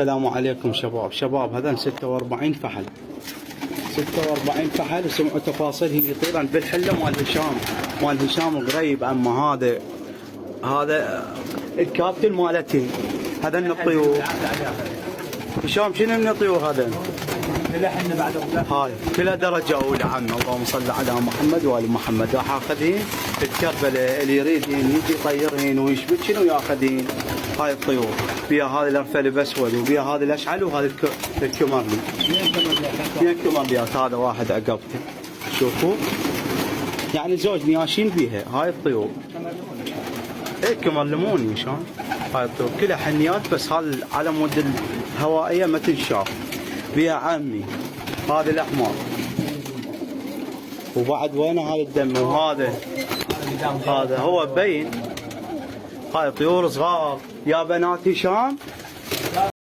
السلام عليكم شباب هذا 46 فحل 46 فحل وسمعوا تفاصيلهم يطيرا بالحله مال هشام قريب. اما هذا الكابتن مالتي هذا من الطيور. هشام شنو من الطيور هذا؟ هاي كلها درجه اولى عم. اللهم صل على محمد وال محمد. راح اخذين الكربله اللي يريدين يجي يطيرين ويشبك شنو ياخذين. هاي الطيور فيها هذا الارفل باسود وفيها هذا الاشعل وهذا الكمرلي. اثنين كمرليات. هذا واحد عقبته شوفوا يعني زوج نياشين بيها. هاي الطيور ايه كمرلموني شلون. هاي الطيور كلها حنيات بس هذا على مود الهوائيه ما تنشاف بيها عمي. هذا الاحمر وبعد وين هذا الدم. وهذا هو بين. هاي طيور صغار يا بنات هشام.